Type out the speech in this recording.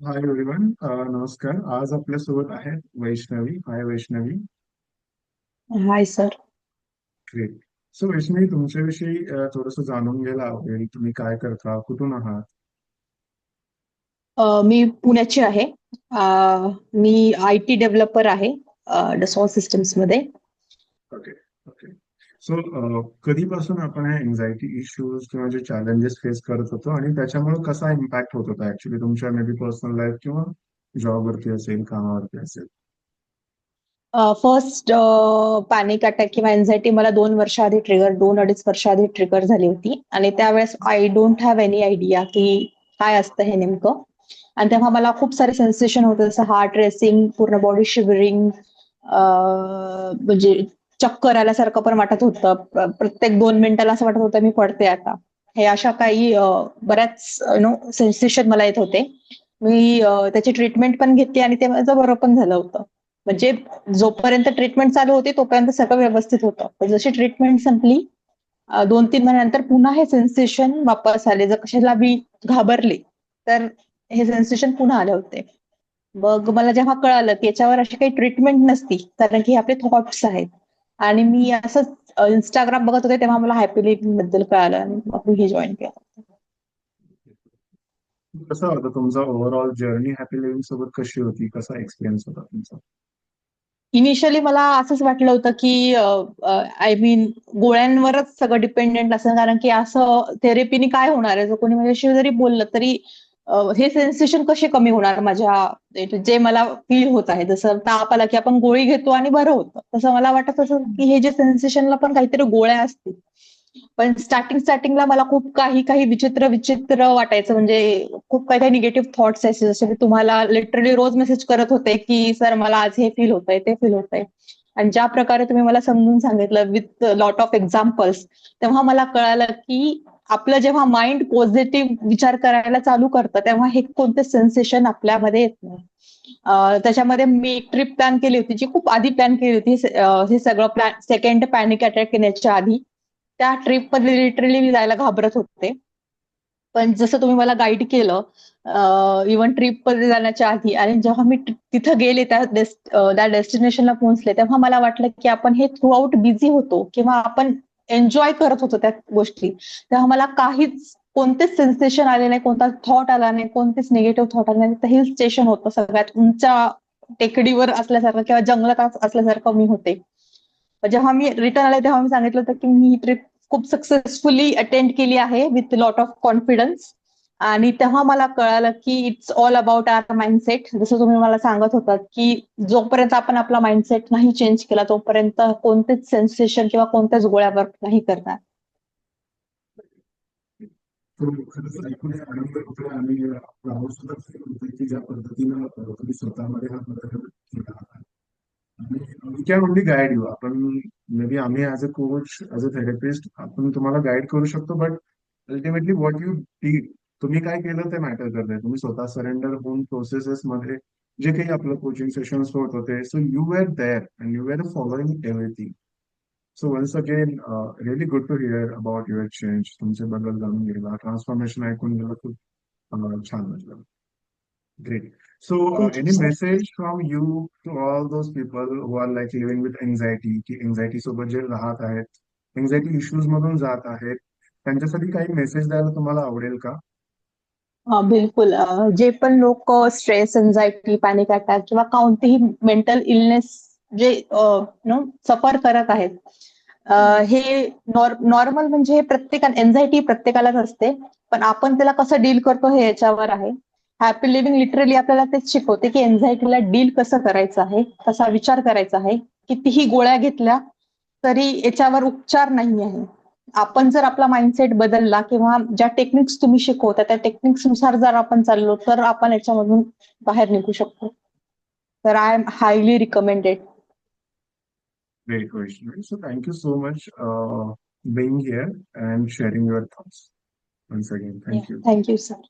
Hi everyone. नमस्कार. आज आपल्यासोबत आहेत Vaishnavi. Hi Vaishnavi. Hi sir. Great. So Vaishnavi, तुमच्याविषयी थोडंसं जाणून घ्यायला आवडेल. तुम्ही काय करता, कुठून आहात? मी पुण्याची आहे. मी आय टी डेव्हलपर आहे डसॉल सिस्टम्स मध्ये. ओके. ओके. सो कधीपासून आपण हे एन्झायटी इश्यूज किंवा जे चॅलेंजेस फेस करत होतो आणि त्याच्यामुळे कसा इम्पॅक्ट होत होता ऍक्च्युली तुमच्या मे बी पर्सनल लाईफ किंवा जॉबवरती असेल, कामावरती असेल? फर्स्ट पॅनिक अटॅक किंवा एन्झायटी मला 2 अडीच वर्ष आधी ट्रिगर झाली होती आणि त्यावेळेस I don't have any idea की काय असतं हे नेमकं. आणि तेव्हा मला खूप सारे सेन्सेशन होतं, जसं हार्ट रेसिंग, पूर्ण बॉडी शिवरिंग, म्हणजे चक्कर आल्यासारखं पण वाटत होतं. प्रत्येक 2 मिनिटाला असं वाटत होतं मी पडते आता. हे अशा काही बऱ्याच सेन्सेशन मला येत होते. मी त्याची ट्रीटमेंट पण घेतली आणि ते माझं बरं पण झालं होतं. म्हणजे जोपर्यंत ट्रीटमेंट चालू होती तोपर्यंत सगळं व्यवस्थित होतं, पण जशी ट्रीटमेंट संपली 2-3 महिन्यानंतर पुन्हा हे सेन्सेशन वापस आले. जर कशाला मी घाबरले तर हे सेन्सेशन पुन्हा आले होते. मग मला जेव्हा कळालं की याच्यावर अशी काही ट्रीटमेंट नसती, कारण की हे आपले थॉट्स आहेत, आणि मी असंच इंस्टाग्राम बघत होते तेव्हा मला हॅपी लिव्हिंग बद्दल कळालं आणि मग मी हे जॉईन केलं. कसा होता तुमचा ओव्हरऑल जर्नी हॅपी लिव्हिंग सोबत? कशी होती? कसा एक्सपिरियन्स होता तुमचा? इनिशियली मला असंच वाटलं होतं की आय मीन गोळ्यांवरच सगळं डिपेंडेंट असं, कारण की असं थेरपीने काय होणार आहे, जर कोणी माझ्याशी जरी बोललं तरी हे सेन्सेशन कसे कमी होणार माझ्या, जे मला फील होत आहे. जसं ताप आला की आपण गोळी घेतो आणि बरं होतं, तसं मला वाटत असं की हे जे सेन्सेशनला पण काहीतरी गोळ्या असतील. पण स्टार्टिंगला मला खूप काही काही विचित्र विचित्र वाटायचं, म्हणजे खूप काही काही निगेटिव्ह थॉट्स यायचे, जसे मी तुम्हाला लिटरली रोज मेसेज करत होते की सर मला आज हे फील होतंय, ते फील होतंय. आणि ज्या प्रकारे तुम्ही मला समजून सांगितलं विथ लॉट ऑफ एक्झाम्पल्स, तेव्हा मला कळालं की आपलं जेव्हा माइंड पॉझिटिव्ह विचार करायला चालू करतं तेव्हा हे कोणते सेन्सेशन आपल्यामध्ये येत नाही. त्याच्यामध्ये मी एक ट्रिप प्लॅन केली होती, जी खूप आधी प्लॅन केली होती. हे सगळं प्लॅन सेकंड पॅनिक अटॅक येण्याच्या आधी. त्या ट्रिपमध्ये लिटरली मी जायला घाबरत होते. पण जसं तुम्ही मला गाईड केलं इव्हन ट्रिपमध्ये जाण्याच्या आधी, आणि जेव्हा मी तिथं गेले त्या डेस्टिनेशनला पोहोचले, तेव्हा मला वाटलं की आपण हे थ्रू आउट बिझी होतो किंवा आपण एन्जॉय करत होतो त्या गोष्टी. तेव्हा मला काहीच कोणतेच सेन्सेशन आले नाही, कोणता थॉट आला नाही, कोणतेच निगेटिव्ह थॉट आले नाही. तर हिल स्टेशन होतं, सगळ्यात उंच टेकडीवर असल्यासारखं किंवा जंगलात असल्यासारखं मी होते. जेव्हा मी रिटर्न आले तेव्हा मी सांगितलं होतं की मी ही ट्रिप खूप सक्सेसफुली अटेंड केली आहे विथ लॉट ऑफ कॉन्फिडन्स. आणि तेव्हा मला कळालं की it's all about our mindset. जसं तुम्ही मला सांगत होतात की जोपर्यंत आपण आपला माइंडसेट नाही चेंज केला तोपर्यंत कोणतेच सेन्सेशन किंवा कोणत्याच गोळ्या वर्क नाही करणार. तो खरंच ऐकून आनंद होतो आणि प्राऊड सुद्धा फील होते की ज्या पद्धतीनं तुम्ही स्वतःमध्ये हा बदल केला आहे. आणि we can only guide you. आपण मे बी आम्ही as a coach, as a therapist आपण तुम्हाला गाईड करू शकतो, but ultimately what you did, तुम्ही काय केलं ते मॅटर करतंय. तुम्ही स्वतः सरेंडर होऊन प्रोसेसेस मध्ये जे काही आपलं कोचिंग सेशन्स होत होते, so you were there and you were following everything. So once again really good to hear about your change. तुमचे बदल जाणून घ्यायला, ट्रान्सफॉर्मेशन ऐकून घ्यायला खूप छान वाटलं. Great. So, thank you any sir. message from you to all those people who are like living with anxiety, की anxiety सोबत जे राहत आहेत, anxiety issues मधून जात आहेत, त्यांच्यासाठी काही मेसेज द्यायला तुम्हाला आवडेल का? बिलकुल. जे पण लोक स्ट्रेस, एन्झायटी, पॅनिक अटॅक किंवा कोणतेही मेंटल इलनेस जे नो सफर करत आहेत, हे नॉर्मल, म्हणजे हे एन्झायटी प्रत्येकालाच असते. पण आपण त्याला कसं डील करतो हे याच्यावर आहे. हॅपी लिव्हिंग लिटरली आपल्याला तेच शिकवते की एन्झायटीला डील कसं करायचं आहे, कसा विचार करायचा आहे. कितीही गोळ्या घेतल्या तरी याच्यावर उपचार नाही आहे. आपण जर आपला माइंडसेट बदलला किंवा ज्या टेक्निक्स तुम्ही शिकवता त्या टेक्निक्स नुसार जर आपण चाललो तर आपण याच्यामधून बाहेर निघू शकतो. तर I am highly recommended. Great question. So, thank you so much being here and sharing your thoughts. Once again, thank you. Thank you sir.